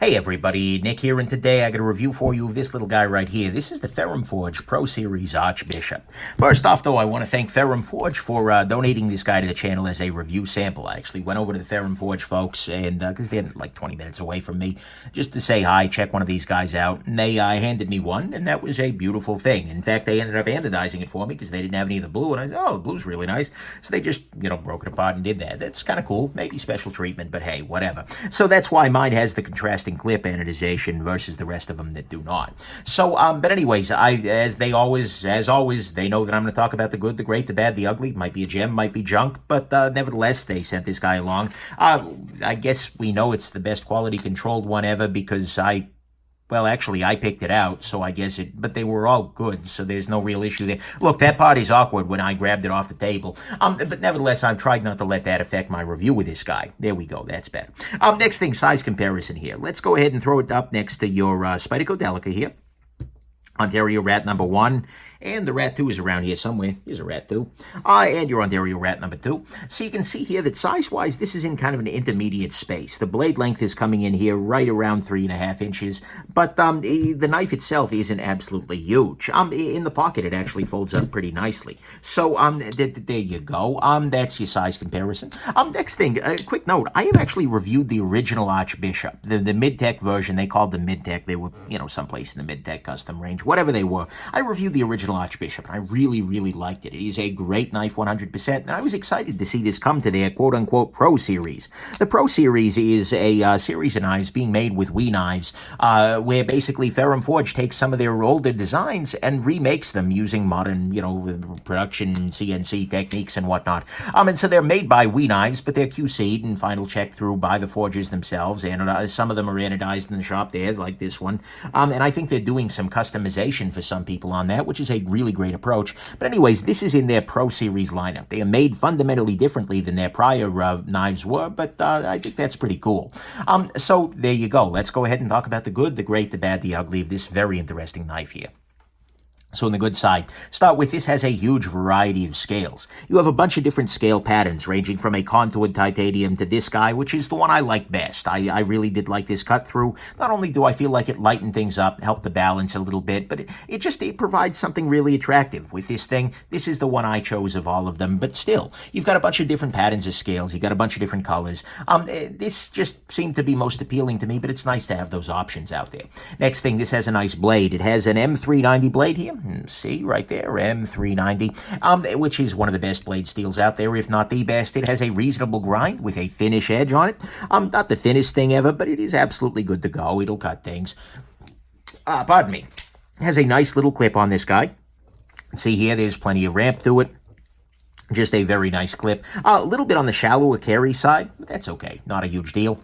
Hey everybody, Nick here, and today I got a review for you of this little guy right here. This is the Ferrum Forge Pro-Series Archbishop. First off, though, I want to thank Ferrum Forge for donating this guy to the channel as a review sample. I actually went over to the Ferrum Forge folks, and because they're like 20 minutes away from me, just to say hi, check one of these guys out, and they handed me one, and that was a beautiful thing. In fact, they ended up anodizing it for me because they didn't have any of the blue, and I said, oh, the blue's really nice. So they just, broke it apart and did that. That's kind of cool, maybe special treatment, but hey, whatever. So that's why mine has the contrasting clip anodization versus the rest of them that do not. So, but anyways, as always, they know that I'm going to talk about the good, the great, the bad, the ugly. Might be a gem, might be junk, but nevertheless, they sent this guy along. I guess we know it's the best quality controlled one ever because well, actually, I picked it out, so I guess but they were all good, so there's no real issue there. Look, that part is awkward when I grabbed it off the table, but nevertheless, I've tried not to let that affect my review with this guy. There we go, that's better. Next thing, size comparison here. Let's go ahead and throw it up next to your Spyderco Delica here. Ontario Rat number 1, and the Rat 2 is around here somewhere. Here's a Rat 2. And your Ontario Rat number 2. So you can see here that size-wise, this is in kind of an intermediate space. The blade length is coming in here right around 3.5 inches, but the knife itself isn't absolutely huge. In the pocket, it actually folds up pretty nicely. So there you go. That's your size comparison. Next thing, quick note, I have actually reviewed the original Archbishop, the mid-tech version. They called them mid-tech. They were, someplace in the mid-tech custom range, whatever they were. I reviewed the original Archbishop, and I really, really liked it. It is a great knife, 100%, and I was excited to see this come to their quote-unquote Pro Series. The Pro Series is a series of knives being made with WE knives, where basically Ferrum Forge takes some of their older designs and remakes them using modern, production CNC techniques and whatnot. And so they're made by WE knives, but they're QC'd and final checked through by the forgers themselves, and some of them are anodized in the shop there, like this one. And I think they're doing some customization for some people on that, which is a really great approach. But anyways, this is in their Pro Series lineup. They are made fundamentally differently than their prior knives were, but I think that's pretty cool. So there you go. Let's go ahead and talk about the good, the great, the bad, the ugly of this very interesting knife here. So on the good side, start with this has a huge variety of scales. You have a bunch of different scale patterns ranging from a contoured titanium to this guy, which is the one I like best. I really did like this cut through. Not only do I feel like it lightened things up, helped the balance a little bit, but it provides something really attractive. With this thing, this is the one I chose of all of them, but still, you've got a bunch of different patterns of scales. You've got a bunch of different colors. This just seemed to be most appealing to me, but it's nice to have those options out there. Next thing, this has a nice blade. It has an M390 blade here. See, right there, M390, which is one of the best blade steels out there, if not the best. It has a reasonable grind with a finish edge on it. Not the thinnest thing ever, but it is absolutely good to go. It'll cut things. Pardon me. It has a nice little clip on this guy. See here, there's plenty of ramp to it. Just a very nice clip. A little bit on the shallower carry side, but that's okay. Not a huge deal.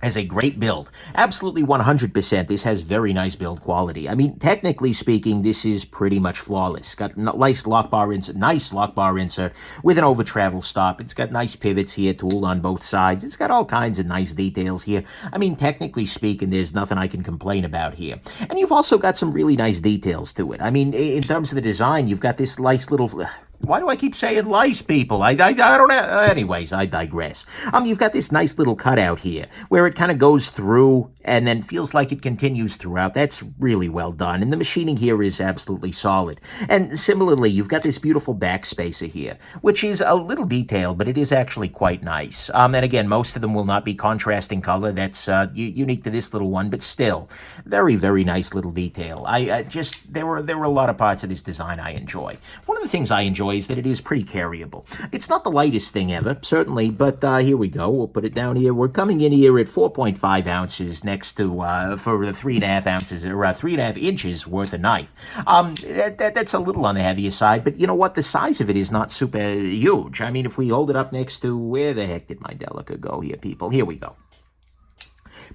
Has a great build. Absolutely 100%. This has very nice build quality. I mean, technically speaking, this is pretty much flawless. Got nice lock bar insert with an over travel stop. It's got nice pivots here, tooled on both sides. It's got all kinds of nice details here. I mean, technically speaking, there's nothing I can complain about here. And you've also got some really nice details to it. I mean, in terms of the design, you've got this nice little... Why do I keep saying lice, people? I don't know. Anyways, I digress. You've got this nice little cutout here where it kind of goes through and then feels like it continues throughout. That's really well done. And the machining here is absolutely solid. And similarly, you've got this beautiful backspacer here, which is a little detailed, but it is actually quite nice. And again, most of them will not be contrasting color. That's unique to this little one, but still, very, very nice little detail. There were a lot of parts of this design I enjoy. One of the things I enjoy is that it is pretty carryable. It's not the lightest thing ever, certainly, but here we go. We'll put it down here. We're coming in here at 4.5 ounces next to, for the 3.5 ounces, or 3.5 inches worth of knife. That's a little on the heavier side, but you know what? The size of it is not super huge. I mean, if we hold it up next to, where the heck did my Delica go here, people? Here we go.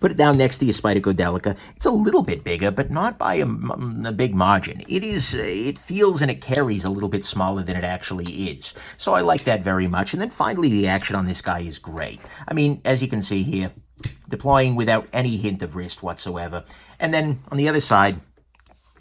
Put it down next to your Spyderco Delica. It's a little bit bigger, but not by a big margin. It feels and it carries a little bit smaller than it actually is. So I like that very much. And then finally, the action on this guy is great. I mean, as you can see here, deploying without any hint of wrist whatsoever. And then on the other side,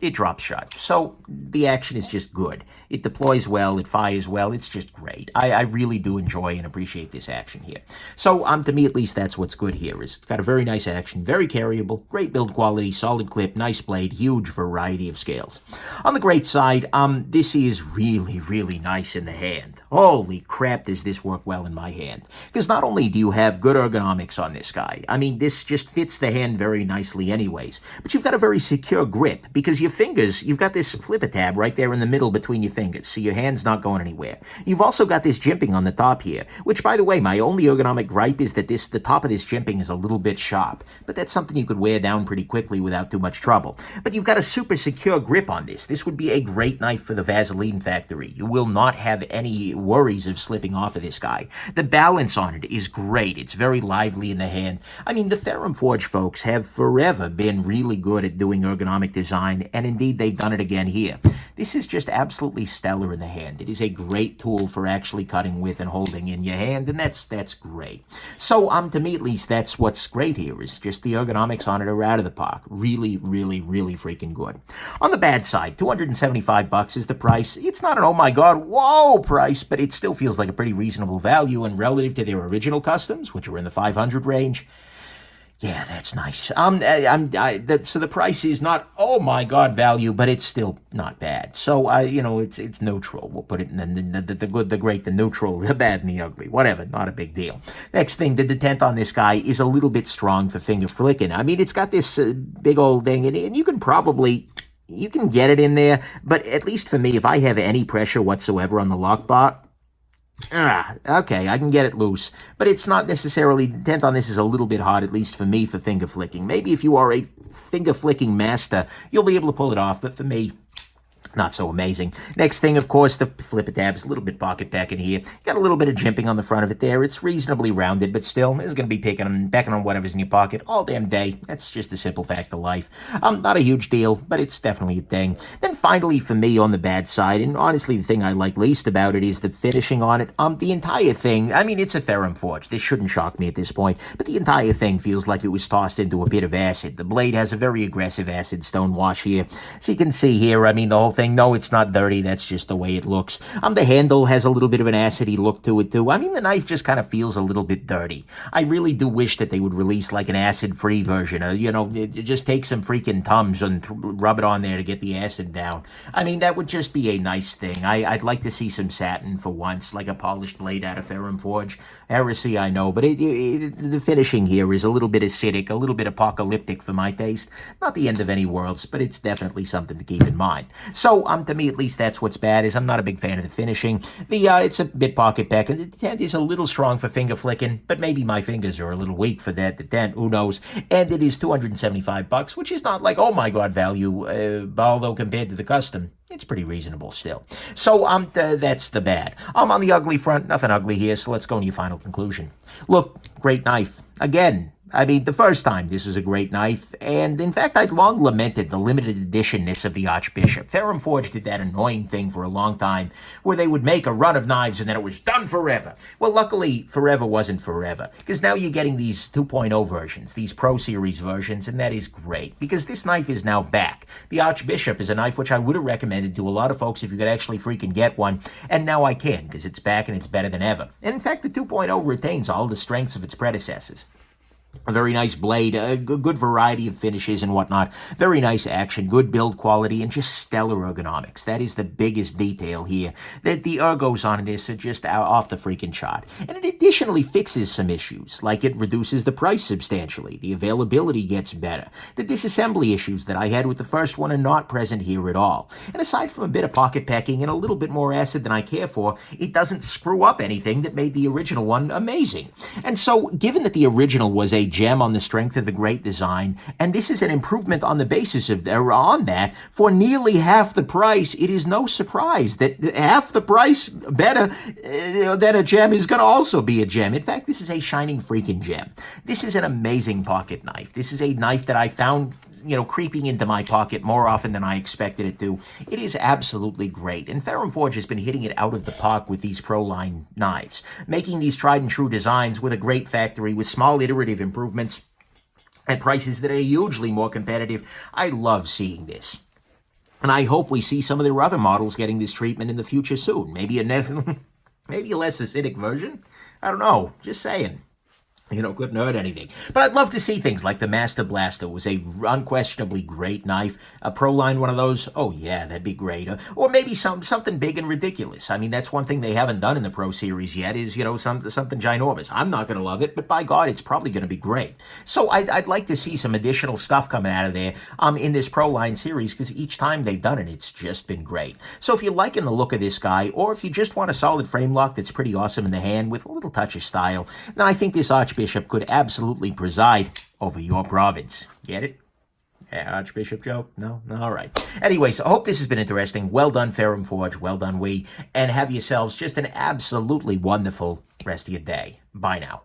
it drops shut. So the action is just good. It deploys well, it fires well, it's just great. I really do enjoy and appreciate this action here. So to me at least, that's what's good here. It's got a very nice action, very carryable, great build quality, solid clip, nice blade, huge variety of scales. On the great side, this is really, really nice in the hand. Holy crap, does this work well in my hand. Because not only do you have good ergonomics on this guy, I mean, this just fits the hand very nicely anyways, but you've got a very secure grip because your fingers, you've got this flipper tab right there in the middle between your fingers, so your hand's not going anywhere. You've also got this jimping on the top here, which, by the way, my only ergonomic gripe is that the top of this jimping is a little bit sharp, but that's something you could wear down pretty quickly without too much trouble. But you've got a super secure grip on this. This would be a great knife for the Vaseline factory. You will not have any worries of slipping off of this guy. The balance on it is great. It's very lively in the hand. I mean, the Ferrum Forge folks have forever been really good at doing ergonomic design, and indeed they've done it again here. This is just absolutely stellar in the hand. It is a great tool for actually cutting with and holding in your hand, and that's great. So, to me at least, that's what's great here, is just the ergonomics on it are out of the park. Really, really, really freaking good. On the bad side, $275 is the price. It's not an oh my god, whoa price, but it still feels like a pretty reasonable value, and relative to their original customs, which are in the 500 range, yeah, that's nice. So the price is not, oh my god, value, but it's still not bad. So, it's neutral. We'll put it in the good, the great, the neutral, the bad, and the ugly. Whatever, not a big deal. Next thing, the detent on this guy is a little bit strong for finger flicking. I mean, it's got this big old thing, and you can probably, you can get it in there, but at least for me, if I have any pressure whatsoever on the lock bar, okay, I can get it loose, but it's not necessarily, the dent on this is a little bit hard, at least for me, for finger flicking. Maybe if you are a finger flicking master, you'll be able to pull it off, but for me, not so amazing. Next thing, of course, the flipper tabs, a little bit pocket back in here. Got a little bit of jimping on the front of it there. It's reasonably rounded, but still, it's going to be pecking on whatever's in your pocket all damn day. That's just a simple fact of life. Not a huge deal, but it's definitely a thing. Then finally, for me, on the bad side, and honestly, the thing I like least about it is the finishing on it. The entire thing, I mean, it's a Ferrum Forge. This shouldn't shock me at this point, but the entire thing feels like it was tossed into a bit of acid. The blade has a very aggressive acid stone wash here. So you can see here, I mean, the whole thing, no, it's not dirty. That's just the way it looks. The handle has a little bit of an acidy look to it, too. I mean, the knife just kind of feels a little bit dirty. I really do wish that they would release, like, an acid-free version. Just take some freaking Tums and rub it on there to get the acid down. I mean, that would just be a nice thing. I'd like to see some satin for once, like a polished blade out of Ferrum Forge. Heresy, I know, but the finishing here is a little bit acidic, a little bit apocalyptic for my taste. Not the end of any worlds, but it's definitely something to keep in mind. So, to me, at least, that's what's bad, is I'm not a big fan of the finishing. It's a bit pocket back, and the dent is a little strong for finger flicking, but maybe my fingers are a little weak for that, the dent, who knows. And it is $275, which is not like, oh my god, value, although compared to the custom, it's pretty reasonable still. So, that's the bad. On the ugly front, nothing ugly here, so let's go into your final conclusion. Look, great knife. Again, I mean, the first time, this was a great knife, and in fact, I'd long lamented the limited editionness of the Archbishop. Ferrum Forge did that annoying thing for a long time, where they would make a run of knives and then it was done forever. Well, luckily, forever wasn't forever, because now you're getting these 2.0 versions, these Pro-Series versions, and that is great, because this knife is now back. The Archbishop is a knife which I would have recommended to a lot of folks if you could actually freaking get one, and now I can, because it's back and it's better than ever. And in fact, the 2.0 retains all the strengths of its predecessors. A very nice blade, a good variety of finishes and whatnot. Very nice action, good build quality, and just stellar ergonomics. That is the biggest detail here. The ergos on this are just off the freaking chart. And it additionally fixes some issues, like it reduces the price substantially. The availability gets better. The disassembly issues that I had with the first one are not present here at all. And aside from a bit of pocket packing and a little bit more acid than I care for, it doesn't screw up anything that made the original one amazing. And so, given that the original was a gem on the strength of the great design, and this is an improvement on the basis of that for nearly half the price, it is no surprise that half the price better than a gem is going to also be a gem. In fact, this is a shining freaking gem. This is an amazing pocket knife. This is a knife that I found creeping into my pocket more often than I expected it to. It is absolutely great, and Ferrum Forge has been hitting it out of the park with these Pro-Line knives, making these tried-and-true designs with a great factory, with small iterative improvements, at prices that are hugely more competitive. I love seeing this. And I hope we see some of their other models getting this treatment in the future soon. Maybe maybe a less acidic version? I don't know. Just saying. Couldn't hurt anything. But I'd love to see things like the Master Blaster was a unquestionably great knife. A Pro-Line one of those, oh yeah, that'd be great. Or maybe something big and ridiculous. I mean, that's one thing they haven't done in the Pro Series yet is, something ginormous. I'm not going to love it, but by God, it's probably going to be great. So I'd like to see some additional stuff coming out of there in this Pro-Line series, because each time they've done it, it's just been great. So if you're liking the look of this guy, or if you just want a solid frame lock that's pretty awesome in the hand with a little touch of style, then I think this Archbishop could absolutely preside over your province. Get it? Yeah, Archbishop joke? No? All right. Anyways, I hope this has been interesting. Well done, Ferrum Forge. Well done, we. And have yourselves just an absolutely wonderful rest of your day. Bye now.